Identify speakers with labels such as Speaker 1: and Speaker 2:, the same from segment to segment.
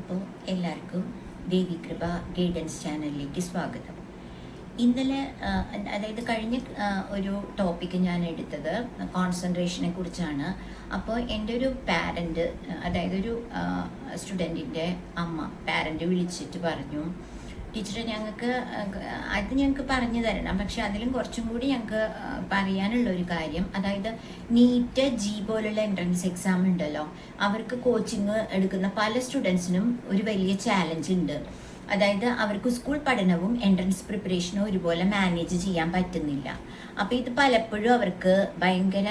Speaker 1: അപ്പോൾ എല്ലാവർക്കും ദേവി കൃപ ഗൈഡൻസ് ചാനലിലേക്ക് സ്വാഗതം. ഇന്നലെ അതായത് കഴിഞ്ഞ ഒരു ടോപ്പിക്ക് ഞാൻ എടുത്തത് കോൺസെൻട്രേഷനെ കുറിച്ചാണ്. അപ്പോൾ എൻ്റെ ഒരു പാരൻറ്റ്, അതായത് ഒരു സ്റ്റുഡൻറ്റിൻ്റെ പാരൻറ്റ് വിളിച്ചിട്ട് പറഞ്ഞു, ടീച്ചറെ ഞങ്ങൾക്ക് പറഞ്ഞു തരണം, പക്ഷെ അതിലും കുറച്ചും കൂടി ഞങ്ങൾക്ക് പറയാനുള്ള ഒരു കാര്യം, അതായത് നീറ്റ് ജി പോലുള്ള എൻട്രൻസ് എക്സാം ഉണ്ടല്ലോ, അവർക്ക് കോച്ചിങ് എടുക്കുന്ന പല സ്റ്റുഡൻസിനും ഒരു വലിയ ചാലഞ്ച് ഉണ്ട്. അതായത് അവർക്ക് സ്കൂൾ പഠനവും എൻട്രൻസ് പ്രിപ്പറേഷനും ഒരുപോലെ മാനേജ് ചെയ്യാൻ പറ്റുന്നില്ല. അപ്പോൾ ഇത് പലപ്പോഴും അവർക്ക് ഭയങ്കര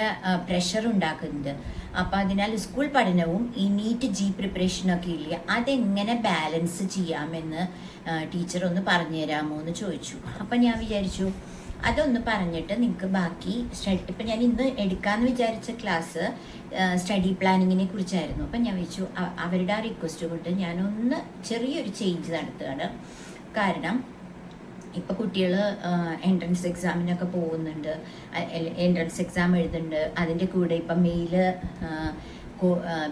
Speaker 1: പ്രഷർ ഉണ്ടാക്കുന്നുണ്ട്. അപ്പോൾ അതിനാൽ സ്കൂൾ പഠനവും ഈ നീറ്റ് ജി പ്രിപ്പറേഷനൊക്കെ ഇല്ല, അതെങ്ങനെ ബാലൻസ് ചെയ്യാമെന്ന് ടീച്ചർ ഒന്ന് പറഞ്ഞു തരാമോ എന്ന് ചോദിച്ചു. അപ്പം ഞാൻ വിചാരിച്ചു അതൊന്ന് പറഞ്ഞിട്ട് നിങ്ങൾക്ക് ബാക്കി ഇപ്പം ഞാൻ ഇന്ന് എടുക്കാമെന്ന് വിചാരിച്ച ക്ലാസ് സ്റ്റഡി പ്ലാനിങ്ങിനെ കുറിച്ചായിരുന്നു. അപ്പം ഞാൻ വിചാരിച്ചു അവരുടെ ആ റിക്വസ്റ്റ് കൊണ്ട് ഞാനൊന്ന് ചെറിയൊരു ചേഞ്ച് നടത്തുകയാണ്. കാരണം ഇപ്പോൾ കുട്ടികൾ എൻട്രൻസ് എക്സാമിനൊക്കെ പോകുന്നുണ്ട്, എൻട്രൻസ് എക്സാം എഴുതുന്നുണ്ട്. അതിൻ്റെ കൂടെ ഇപ്പം മെയിൽ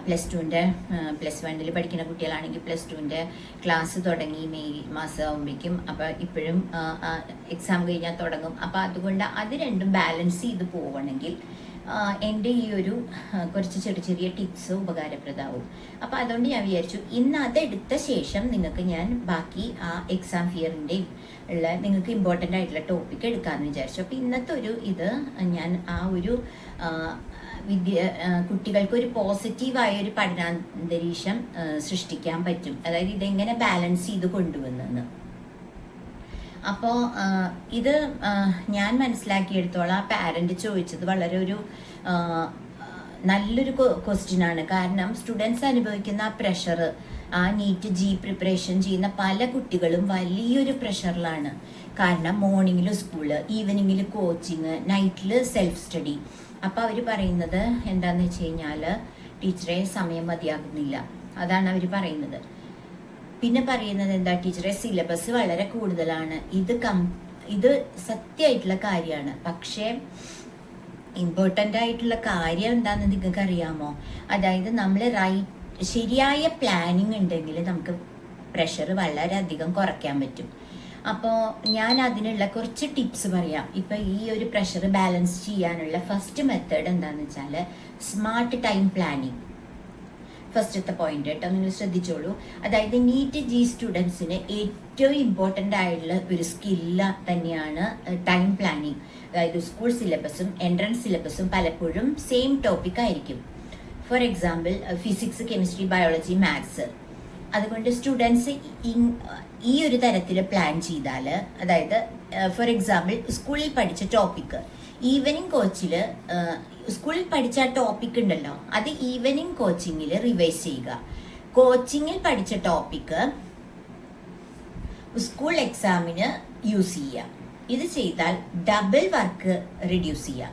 Speaker 1: പ്ലസ് വണ്ണിൽ പഠിക്കുന്ന കുട്ടികളാണെങ്കിൽ പ്ലസ് ടുവിൻ്റെ ക്ലാസ് തുടങ്ങി മെയ് മാസം ആകുമ്പോഴേക്കും. അപ്പോൾ ഇപ്പോഴും എക്സാം കഴിഞ്ഞാൽ തുടങ്ങും. അപ്പോൾ അതുകൊണ്ട് അത് രണ്ടും ബാലൻസ് ചെയ്ത് പോകണമെങ്കിൽ എൻ്റെ ഈ ഒരു കുറച്ച് ചെറിയ ചെറിയ ടിപ്സ് ഉപകാരപ്രദമാവും. അപ്പോൾ അതുകൊണ്ട് ഞാൻ വിചാരിച്ചു ഇന്ന് അതെടുത്ത ശേഷം നിങ്ങൾക്ക് ഞാൻ ബാക്കി ആ എക്സാം ഫിയറിൻ്റെയും ഉള്ള നിങ്ങൾക്ക് ഇമ്പോർട്ടൻ്റ് ആയിട്ടുള്ള ടോപ്പിക്ക് എടുക്കാമെന്ന് വിചാരിച്ചു. അപ്പോൾ ഇന്നത്തെ ഒരു ഇത് ഞാൻ ആ ഒരു കുട്ടികൾക്ക് ഒരു പോസിറ്റീവായ ഒരു പഠനാന്തരീക്ഷം സൃഷ്ടിക്കാൻ പറ്റും, അതായത് ഇതെങ്ങനെ ബാലൻസ് ചെയ്ത് കൊണ്ടുവന്നെന്ന്. അപ്പോൾ ഇത് ഞാൻ മനസ്സിലാക്കിയെടുത്തോളം ആ പാരന്റ് ചോദിച്ചത് വളരെ ഒരു നല്ലൊരു ക്വസ്റ്റ്യനാണ്. കാരണം സ്റ്റുഡൻസ് അനുഭവിക്കുന്ന ആ പ്രഷർ, ആ നീറ്റ് ജി പ്രിപ്പറേഷൻ ചെയ്യുന്ന പല കുട്ടികളും വലിയൊരു പ്രഷറിലാണ്. കാരണം മോർണിംഗിൽ സ്കൂള്, ഈവനിങ്ങിൽ കോച്ചിങ്, നൈറ്റിൽ സെൽഫ് സ്റ്റഡി. അപ്പോൾ അവർ പറയുന്നത് എന്താണെന്ന് വെച്ച് കഴിഞ്ഞാൽ ടീച്ചറെ സമയം മതിയാകുന്നില്ല, അതാണ് അവർ പറയുന്നത്. പിന്നെ പറയുന്നത് എന്താ ടീച്ചറെ സിലബസ് വളരെ കൂടുതലാണ്. ഇത് സത്യമായിട്ടുള്ള കാര്യമാണ്. പക്ഷേ ഇമ്പോർട്ടൻ്റ് ആയിട്ടുള്ള കാര്യം എന്താണെന്ന് നിങ്ങൾക്ക് അറിയാമോ? അതായത് നമ്മൾ ശരിയായ പ്ലാനിങ് ഉണ്ടെങ്കിൽ നമുക്ക് പ്രഷർ വളരെയധികം കുറയ്ക്കാൻ പറ്റും. അപ്പോൾ ഞാൻ അതിനുള്ള കുറച്ച് ടിപ്സ് പറയാം. ഇപ്പം ഈ ഒരു പ്രഷർ ബാലൻസ് ചെയ്യാനുള്ള ഫസ്റ്റ് മെത്തേഡ് എന്താണെന്ന് വെച്ചാൽ സ്മാർട്ട് ടൈം പ്ലാനിങ്. ഫസ്റ്റത്തെ പോയിന്റ് കേട്ടോ, നിങ്ങൾ ശ്രദ്ധിച്ചോളൂ. അതായത് നീറ്റ് ജി സ്റ്റുഡൻസിന് ഏറ്റവും ഇമ്പോർട്ടൻ്റ് ആയിട്ടുള്ള ഒരു സ്കില്ല് തന്നെയാണ് ടൈം പ്ലാനിങ്. അതായത് സ്കൂൾ സിലബസും എൻട്രൻസ് സിലബസും പലപ്പോഴും സെയിം ടോപ്പിക് ആയിരിക്കും. For example physics, chemistry, biology, maths. അതുകൊണ്ട് സ്റ്റുഡൻസ് ഈ ഒരു തരത്തിൽ പ്ലാൻ ചെയ്താൽ, അതായത് ഫോർ എക്സാമ്പിൾ സ്കൂളിൽ പഠിച്ച ടോപ്പിക്ക് ഈവനിങ് കോച്ചിൽ സ്കൂളിൽ പഠിച്ച ടോപ്പിക് ഉണ്ടല്ലോ, അത് ഈവനിങ് കോച്ചിങ്ങിൽ റിവൈസ് ചെയ്യുക. കോച്ചിങ്ങിൽ പഠിച്ച ടോപ്പിക്ക് സ്കൂൾ എക്സാമിന് യൂസ് ചെയ്യുക. ഇത് ചെയ്താൽ ഡബിൾ വർക്ക് റിഡ്യൂസ് ചെയ്യാം.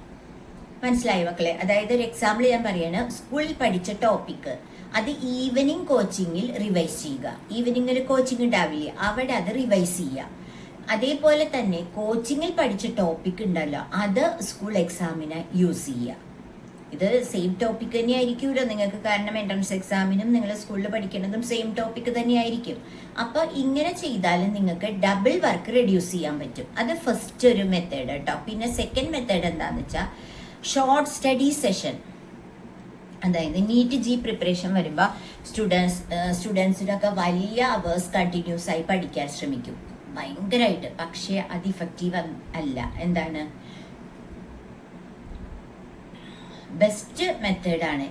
Speaker 1: മനസ്സിലായി മക്കളെ? അതായത് ഒരു എക്സാമ്പിൾ ഞാൻ പറയാണ്, സ്കൂളിൽ പഠിച്ച ടോപ്പിക്ക് അത് ഈവനിങ് കോച്ചിങ്ങിൽ റിവൈസ് ചെയ്യുക. ഈവനിങ്ങിൽ കോച്ചിങ് ഉണ്ടാവില്ലേ, അവിടെ അത് റിവൈസ് ചെയ്യുക. അതേപോലെ തന്നെ കോച്ചിങ്ങിൽ പഠിച്ച ടോപ്പിക് ഉണ്ടല്ലോ, അത് സ്കൂൾ എക്സാമിന് യൂസ് ചെയ്യുക. ഇത് സെയിം ടോപ്പിക് തന്നെ ആയിരിക്കുമല്ലോ നിങ്ങൾക്ക്, കാരണം എൻട്രൻസ് എക്സാമിനും നിങ്ങൾ സ്കൂളിൽ പഠിക്കുന്നതും സെയിം ടോപ്പിക് തന്നെ ആയിരിക്കും. അപ്പോൾ ഇങ്ങനെ ചെയ്താൽ നിങ്ങൾക്ക് ഡബിൾ വർക്ക് റെഡ്യൂസ് ചെയ്യാൻ പറ്റും. അത് ഫസ്റ്റ് ഒരു മെത്തേഡ് കേട്ടോ. പിന്നെ സെക്കൻഡ് മെത്തേഡ് എന്താണെന്ന് വെച്ചാൽ ഷോർട്ട് സ്റ്റഡി സെഷൻ. അതായത് നീറ്റ് ജി പ്രിപ്പറേഷൻ വരുമ്പോൾ സ്റ്റുഡൻസിനൊക്കെ വലിയ അവേഴ്സ് കണ്ടിന്യൂസ് ആയി പഠിക്കാൻ ശ്രമിക്കും ഭയങ്കരമായിട്ട്. പക്ഷേ അത് ഇഫക്റ്റീവ് അല്ല. എന്താണ് ബെസ്റ്റ് മെത്തേഡാണ്?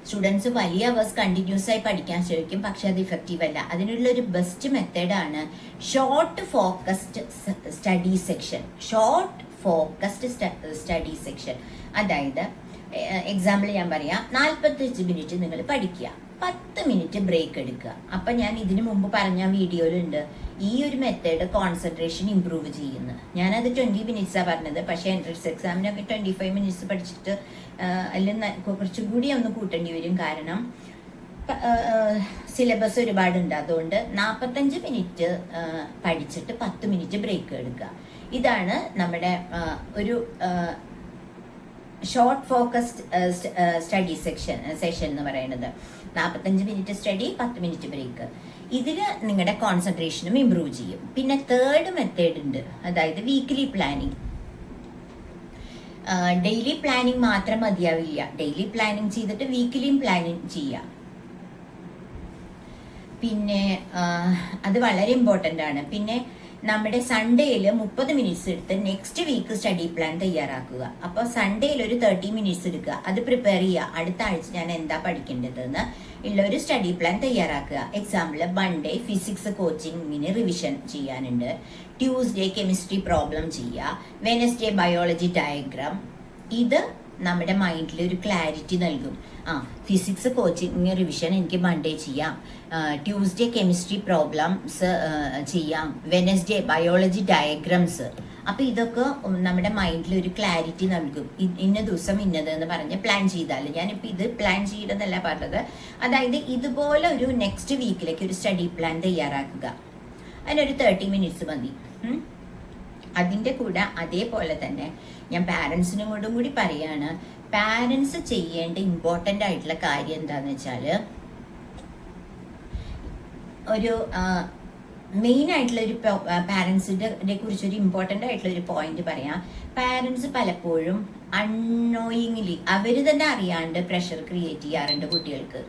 Speaker 1: സ്റ്റുഡൻസ് വലിയ അവേഴ്സ് കണ്ടിന്യൂസ് ആയി പഠിക്കാൻ ശ്രമിക്കും, പക്ഷെ അത് ഇഫക്റ്റീവ് അല്ല. അതിനുള്ള ഒരു ബെസ്റ്റ് മെത്തേഡാണ് short focused study section. Short focused study section. അതായത് എക്സാമ്പിൾ ഞാൻ പറയാം, 45 മിനിറ്റ് നിങ്ങൾ പഠിക്കുക, 10 മിനിറ്റ് ബ്രേക്ക് എടുക്കുക. അപ്പം ഞാൻ ഇതിനു മുമ്പ് പറഞ്ഞ വീഡിയോയിലുണ്ട് ഈ ഒരു മെത്തേഡ് കോൺസെൻട്രേഷൻ ഇംപ്രൂവ് ചെയ്യുന്നു. ഞാനത് 20 മിനിറ്റ്സാണ് പറഞ്ഞത്, പക്ഷേ എൻട്രൻസ് എക്സാമിനൊക്കെ 25 മിനിറ്റ്സ് പഠിച്ചിട്ട് അല്ലെങ്കിൽ കുറച്ചും കൂടി ഒന്ന് കൂട്ടേണ്ടി വരും. കാരണം സിലബസ് ഒരുപാടുണ്ട്. അതുകൊണ്ട് 45 മിനിറ്റ് പഠിച്ചിട്ട് 10 മിനിറ്റ് ബ്രേക്ക് എടുക്കുക. ഇതാണ് നമ്മുടെ ഒരു ഷോർട്ട് ഫോക്കസ്ഡ് സ്റ്റഡി സെഷൻ എന്ന് പറയുന്നത്. 45 മിനിറ്റ് സ്റ്റഡി, 10 മിനിറ്റ് ബ്രേക്ക്. ഇതിൽ നിങ്ങളുടെ കോൺസെൻട്രേഷനും ഇമ്പ്രൂവ് ചെയ്യും. പിന്നെ തേർഡ് മെത്തേഡ് ഉണ്ട്, അതായത് വീക്ക്ലി പ്ലാനിങ്. ഡെയിലി പ്ലാനിങ് മാത്രം മതിയാവില്ല. ഡെയിലി പ്ലാനിങ് ചെയ്തിട്ട് വീക്കിലിയും പ്ലാനിങ് ചെയ്യാം. പിന്നെ അത് വളരെ ഇമ്പോർട്ടൻ്റ് ആണ്. പിന്നെ നമ്മുടെ സൺഡേയിൽ 30 മിനിറ്റ്സ് എടുത്ത് നെക്സ്റ്റ് വീക്ക് സ്റ്റഡി പ്ലാൻ തയ്യാറാക്കുക. അപ്പോൾ സൺഡേയിൽ ഒരു 30 മിനിറ്റ്സ് എടുക്കുക, അത് പ്രിപ്പയർ ചെയ്യുക. അടുത്ത ആഴ്ച ഞാൻ എന്താ പഠിക്കേണ്ടതെന്ന് ഉള്ള ഒരു സ്റ്റഡി പ്ലാൻ തയ്യാറാക്കുക. എക്സാമ്പിൾ, മൺഡേ ഫിസിക്സ് കോച്ചിങ്ങിന് റിവിഷൻ ചെയ്യാനുണ്ട്, ട്യൂസ്ഡേ കെമിസ്ട്രി പ്രോബ്ലം ചെയ്യുക, വെനസ്ഡേ ബയോളജി ഡയഗ്രാം. ഇത് നമ്മുടെ മൈൻഡിൽ ഒരു ക്ലാരിറ്റി നൽകും. ഫിസിക്സ് കോച്ചിങ് റിവിഷൻ എനിക്ക് മൺഡേ ചെയ്യാം, ട്യൂസ്ഡേ കെമിസ്ട്രി പ്രോബ്ലംസ് ചെയ്യാം, വെനസ്ഡേ ബയോളജി ഡയഗ്രാംസ്. അപ്പം ഇതൊക്കെ നമ്മുടെ മൈൻഡിൽ ഒരു ക്ലാരിറ്റി നൽകും. ഇന്ന ദിവസം ഇന്നത് എന്ന് പറഞ്ഞ് പ്ലാൻ ചെയ്താൽ, ഞാനിപ്പോൾ ഇത് പ്ലാൻ ചെയ്യണമെന്നല്ല പറഞ്ഞത്, അതായത് ഇതുപോലെ ഒരു നെക്സ്റ്റ് വീക്കിലേക്ക് ഒരു സ്റ്റഡി പ്ലാൻ തയ്യാറാക്കുക. അതിനൊരു 30 മിനിറ്റ്സ് മതി. അതിൻ്റെ കൂടെ അതേപോലെ തന്നെ ഞാൻ പാരൻസിനും കൂടി പറയാണ്, പാരൻസ് ചെയ്യേണ്ട ഇമ്പോർട്ടൻ്റ് ആയിട്ടുള്ള കാര്യം എന്താണെന്ന് വെച്ചാൽ, ഒരു മെയിൻ ആയിട്ടുള്ള ഒരു പാരൻസിൻ്റെ കുറിച്ചൊരു ഇമ്പോർട്ടൻ്റ് ആയിട്ടുള്ള ഒരു പോയിന്റ് പറയാം. പാരൻസ് പലപ്പോഴും അൺനോയിങ്ലി അവർ തന്നെ അറിയാണ്ട് പ്രഷർ ക്രിയേറ്റ് ചെയ്യാറുണ്ട് കുട്ടികൾക്ക്.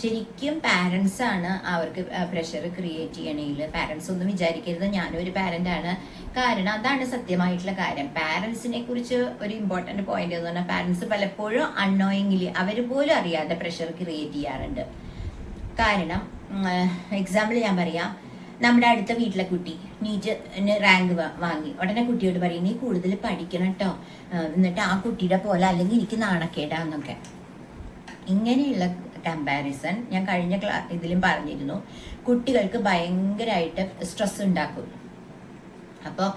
Speaker 1: ശരിക്കും പാരൻസ് ആണ് അവർക്ക് പ്രഷർ ക്രിയേറ്റ് ചെയ്യണേൽ. പാരൻസ് ഒന്നും വിചാരിക്കരുത് ഞാനും ഒരു പാരന്റ് ആണ്, കാരണം അതാണ് സത്യമായിട്ടുള്ള കാര്യം. പാരൻസിനെ കുറിച്ച് ഒരു ഇമ്പോർട്ടന്റ് പോയിന്റ് എന്ന് പറഞ്ഞാൽ, പാരൻസ് പലപ്പോഴും അൺനോയിങ്ലി അവർ പോലും അറിയാതെ പ്രഷർ ക്രിയേറ്റ് ചെയ്യാറുണ്ട്. കാരണം എക്സാമ്പിൾ ഞാൻ പറയാം, നമ്മുടെ അടുത്ത വീട്ടിലെ കുട്ടി നീറ്റിന് റാങ്ക് വാങ്ങി. ഉടനെ കുട്ടിയോട് പറയും, നീ കൂടുതൽ പഠിക്കണം കേട്ടോ, എന്നിട്ട് ആ കുട്ടിയുടെ പോലെ അല്ലെങ്കിൽ എനിക്ക് നാണക്കേടാന്നൊക്കെ. ഇങ്ങനെയുള്ള കമ്പാരിസൺ ഞാൻ കഴിഞ്ഞ ഇതിലും പറഞ്ഞിരുന്നു, കുട്ടികൾക്ക് ഭയങ്കരമായിട്ട് സ്ട്രെസ് ഉണ്ടാക്കും. അപ്പോൾ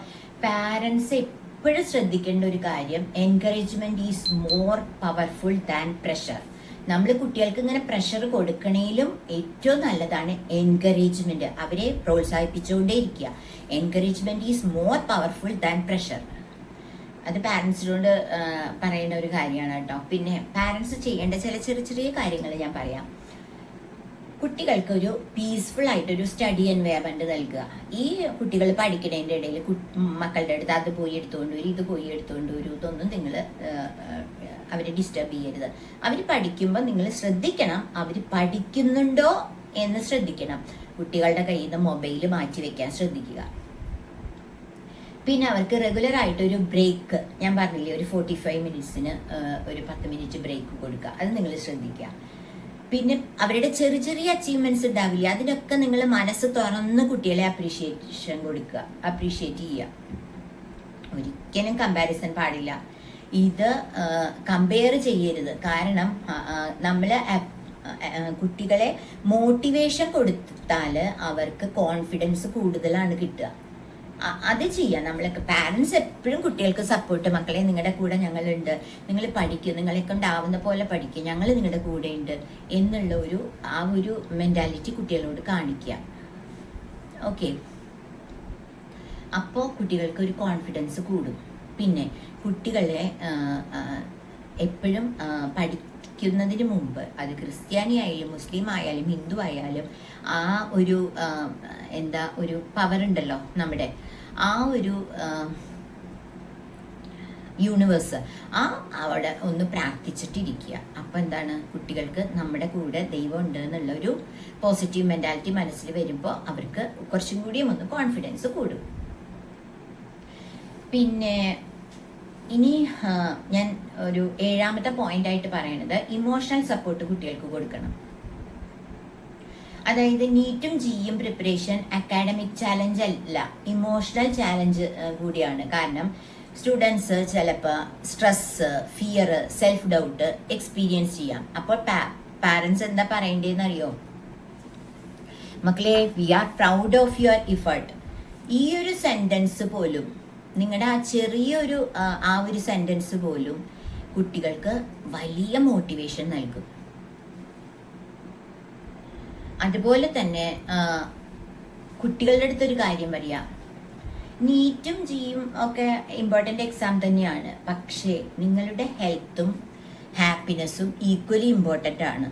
Speaker 1: പാരൻസ് എപ്പോഴും ശ്രദ്ധിക്കേണ്ട ഒരു കാര്യം, encouragement is more powerful than pressure. നമ്മൾ കുട്ടികൾക്ക് ഇങ്ങനെ പ്രഷർ കൊടുക്കണേലും ഏറ്റവും നല്ലതാണ് എൻകറേജ്മെന്റ്. അവരെ പ്രോത്സാഹിപ്പിച്ചുകൊണ്ടേയിരിക്കുക. Encouragement is more powerful than pressure. അത് പാരൻസിനോട് പറയുന്ന ഒരു കാര്യമാണ് കേട്ടോ. പിന്നെ പാരൻസ് ചെയ്യേണ്ട ചില ചെറിയ കാര്യങ്ങൾ ഞാൻ പറയാം. കുട്ടികൾക്ക് ഒരു പീസ്ഫുൾ ആയിട്ടൊരു സ്റ്റഡി എൻവയറമെന്റ് നൽകുക. ഈ കുട്ടികൾ പഠിക്കുന്നതിൻ്റെ ഇടയിൽ മക്കളുടെ അടുത്ത് അത് പോയി എടുത്തുകൊണ്ട് വരും, ഇത് പോയി എടുത്തുകൊണ്ട് വരും, ഇതൊന്നും നിങ്ങൾ അവരെ ഡിസ്റ്റർബ് ചെയ്യരുത്. അവർ പഠിക്കുമ്പോൾ നിങ്ങൾ ശ്രദ്ധിക്കണം, അവർ പഠിക്കുന്നുണ്ടോ എന്ന് ശ്രദ്ധിക്കണം. കുട്ടികളുടെ കയ്യിൽ നിന്ന് മൊബൈൽ മാറ്റി വെക്കാൻ ശ്രദ്ധിക്കുക. പിന്നെ അവർക്ക് റെഗുലർ ആയിട്ട് ഒരു ബ്രേക്ക്, ഞാൻ പറഞ്ഞില്ലേ, ഒരു 45 മിനിറ്റ്സിന് ഒരു 10 മിനിറ്റ് ബ്രേക്ക് കൊടുക്കുക. അത് നിങ്ങൾ ശ്രദ്ധിക്കുക. പിന്നെ അവരുടെ ചെറിയ അച്ചീവ്മെന്റ്സ് ഉണ്ടാവില്ല, അതിനൊക്കെ നിങ്ങൾ മനസ്സ് തുറന്ന് കുട്ടികളെ അപ്രീഷിയേറ്റ് ചെയ്യുക. ഒരിക്കലും കമ്പാരിസൺ പാടില്ല. ഇത് കമ്പയർ ചെയ്യരുത്. കാരണം നമ്മൾ കുട്ടികളെ മോട്ടിവേഷൻ കൊടുത്താൽ അവർക്ക് കോൺഫിഡൻസ് കൂടുതലാണ് കിട്ടുക. അത് ചെയ്യാം. നമ്മളൊക്കെ പാരൻസ് എപ്പോഴും കുട്ടികൾക്ക് സപ്പോർട്ട്, മക്കളെ നിങ്ങളുടെ കൂടെ ഞങ്ങളുണ്ട്, നിങ്ങൾ പഠിക്കും, നിങ്ങളെ കൊണ്ടാവുന്ന പോലെ പഠിക്കും, ഞങ്ങൾ നിങ്ങളുടെ കൂടെ ഉണ്ട് എന്നുള്ള ഒരു മെന്റാലിറ്റി കുട്ടികളോട് കാണിക്കുക. ഓക്കെ, അപ്പോൾ കുട്ടികൾക്ക് ഒരു കോൺഫിഡൻസ് കൂടും. പിന്നെ കുട്ടികളെ എപ്പോഴും പഠിക്കുന്നതിന് മുമ്പ്, അത് ക്രിസ്ത്യാനി ആയാലും മുസ്ലിം ആയാലും ഹിന്ദു ആയാലും, ആ ഒരു ഒരു പവർ ഉണ്ടല്ലോ നമ്മുടെ, ആ ഒരു യൂണിവേഴ്സ്, അവിടെ ഒന്ന് പ്രാർത്ഥിച്ചിട്ടിരിക്കുക. അപ്പം എന്താണ്, കുട്ടികൾക്ക് നമ്മുടെ കൂടെ ദൈവം ഉണ്ട് എന്നുള്ള ഒരു പോസിറ്റീവ് മെന്റാലിറ്റി മനസ്സിൽ വരുമ്പോൾ അവർക്ക് കുറച്ചും കൂടിയും ഒന്ന് കോൺഫിഡൻസ് കൂടും. പിന്നെ ഇനി ഞാൻ ഒരു 7ാമത്തെ പോയിന്റ് ആയിട്ട് പറയണത്, ഇമോഷണൽ സപ്പോർട്ട് കുട്ടികൾക്ക് കൊടുക്കണം. അതായത് നീറ്റും ജിയും പ്രിപ്പറേഷൻ അക്കാഡമിക് ചാലഞ്ച് അല്ല, ഇമോഷണൽ ചാലഞ്ച് കൂടിയാണ്. കാരണം സ്റ്റുഡൻസ് ചിലപ്പോൾ stress, fear, self doubt experience ചെയ്യാം. അപ്പോൾ പാരൻസ് എന്താ പറയേണ്ടതെന്ന് അറിയോ? മക്കളെ, we are proud of your effort. ഈ ഒരു സെന്റൻസ് പോലും, നിങ്ങളുടെ ആ ചെറിയൊരു ആ ഒരു സെന്റൻസ് പോലും കുട്ടികൾക്ക് വലിയ മോട്ടിവേഷൻ നൽകും. അതുപോലെ തന്നെ കുട്ടികളുടെ അടുത്തൊരു കാര്യം പറയാം, നീറ്റും ജിയും ഒക്കെ ഇമ്പോർട്ടൻ്റ് എക്സാം തന്നെയാണ്, പക്ഷേ നിങ്ങളുടെ ഹെൽത്തും ഹാപ്പിനെസ്സും ഈക്വലി ഇമ്പോർട്ടൻ്റ് ആണ്.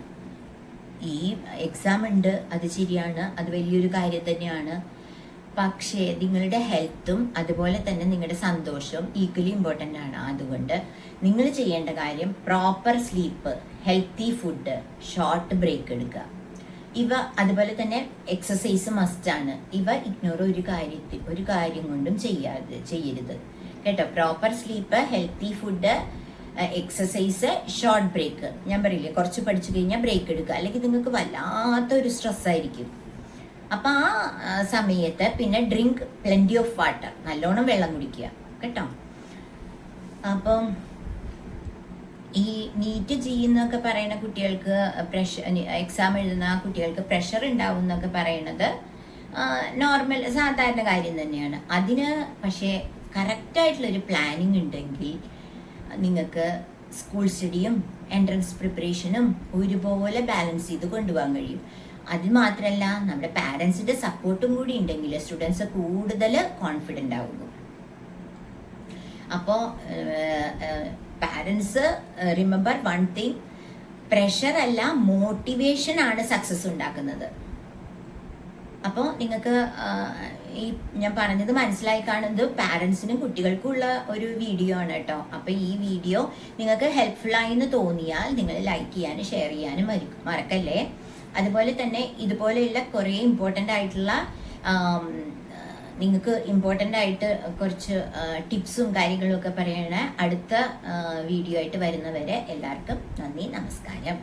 Speaker 1: ഈ എക്സാം ഉണ്ട്, അത് ശരിയാണ്, അത് വലിയൊരു കാര്യം തന്നെയാണ്. പക്ഷേ നിങ്ങളുടെ ഹെൽത്തും അതുപോലെ തന്നെ നിങ്ങളുടെ സന്തോഷവും ഈക്വലി ഇമ്പോർട്ടൻ്റ് ആണ്. അതുകൊണ്ട് നിങ്ങൾ ചെയ്യേണ്ട കാര്യം proper sleep, healthy food, short break എടുക്കുക. ഇവ അതുപോലെ തന്നെ എക്സസൈസ് മസ്റ്റാണ്. ഇവ ഇഗ്നോർ ഒരു കാര്യം കൊണ്ടും ചെയ്യരുത് കേട്ടോ. Proper sleep, healthy food, exercise, short break. ഞാൻ പറയില്ലേ, കുറച്ച് പഠിച്ചു കഴിഞ്ഞാൽ ബ്രേക്ക് എടുക്കുക, അല്ലെങ്കിൽ നിങ്ങൾക്ക് വല്ലാത്തൊരു സ്ട്രെസ്സായിരിക്കും. അപ്പം ആ സമയത്ത് പിന്നെ ഡ്രിങ്ക് പ്ലെന്റി ഓഫ് വാട്ടർ, നല്ലോണം വെള്ളം കുടിക്കുക കേട്ടോ. അപ്പം ഈ നീറ്റ് ചെയ്യുന്നൊക്കെ പറയുന്ന കുട്ടികൾക്ക് എക്സാം എഴുതുന്ന കുട്ടികൾക്ക് പ്രഷർ ഉണ്ടാവും എന്നൊക്കെ പറയണത് നോർമൽ സാധാരണ കാര്യം തന്നെയാണ്. അതിന് പക്ഷേ കറക്റ്റായിട്ടുള്ളൊരു പ്ലാനിങ് ഉണ്ടെങ്കിൽ നിങ്ങൾക്ക് സ്കൂൾ സ്റ്റഡിയും എൻട്രൻസ് പ്രിപ്പറേഷനും ഒരുപോലെ ബാലൻസ് ചെയ്ത് കൊണ്ടുപോകാൻ കഴിയും. അത് മാത്രമല്ല, നമ്മുടെ പാരൻസിന്റെ സപ്പോർട്ടും കൂടി ഉണ്ടെങ്കിൽ സ്റ്റുഡൻസ് കൂടുതൽ കോൺഫിഡൻ്റ് ആവുന്നു. അപ്പോൾ parents remember one thing, pressure അല്ല മോട്ടിവേഷൻ ആണ് സക്സസ് ഉണ്ടാക്കുന്നത്. അപ്പോൾ നിങ്ങൾക്ക് ഈ ഞാൻ പറഞ്ഞത് മനസ്സിലായി കാണുന്നത് പാരൻസിനും കുട്ടികൾക്കും ഉള്ള ഒരു വീഡിയോ ആണ് കേട്ടോ. അപ്പോൾ ഈ വീഡിയോ നിങ്ങൾക്ക് ഹെൽപ്ഫുൾ ആയി എന്ന് തോന്നിയാൽ നിങ്ങൾ ലൈക്ക് ചെയ്യാനും ഷെയർ ചെയ്യാനും മറക്കല്ലേ. അതുപോലെ തന്നെ ഇതുപോലെയുള്ള കുറേ ഇമ്പോർട്ടൻ്റ് ആയിട്ടുള്ള നിങ്ങൾക്ക് ഇമ്പോർട്ടൻ്റ് ആയിട്ട് കുറച്ച് ടിപ്സും കാര്യങ്ങളും ഒക്കെ പറയണ അടുത്ത വീഡിയോ ആയിട്ട് വരുന്നവരെ എല്ലാവർക്കും നന്ദി, നമസ്കാരം.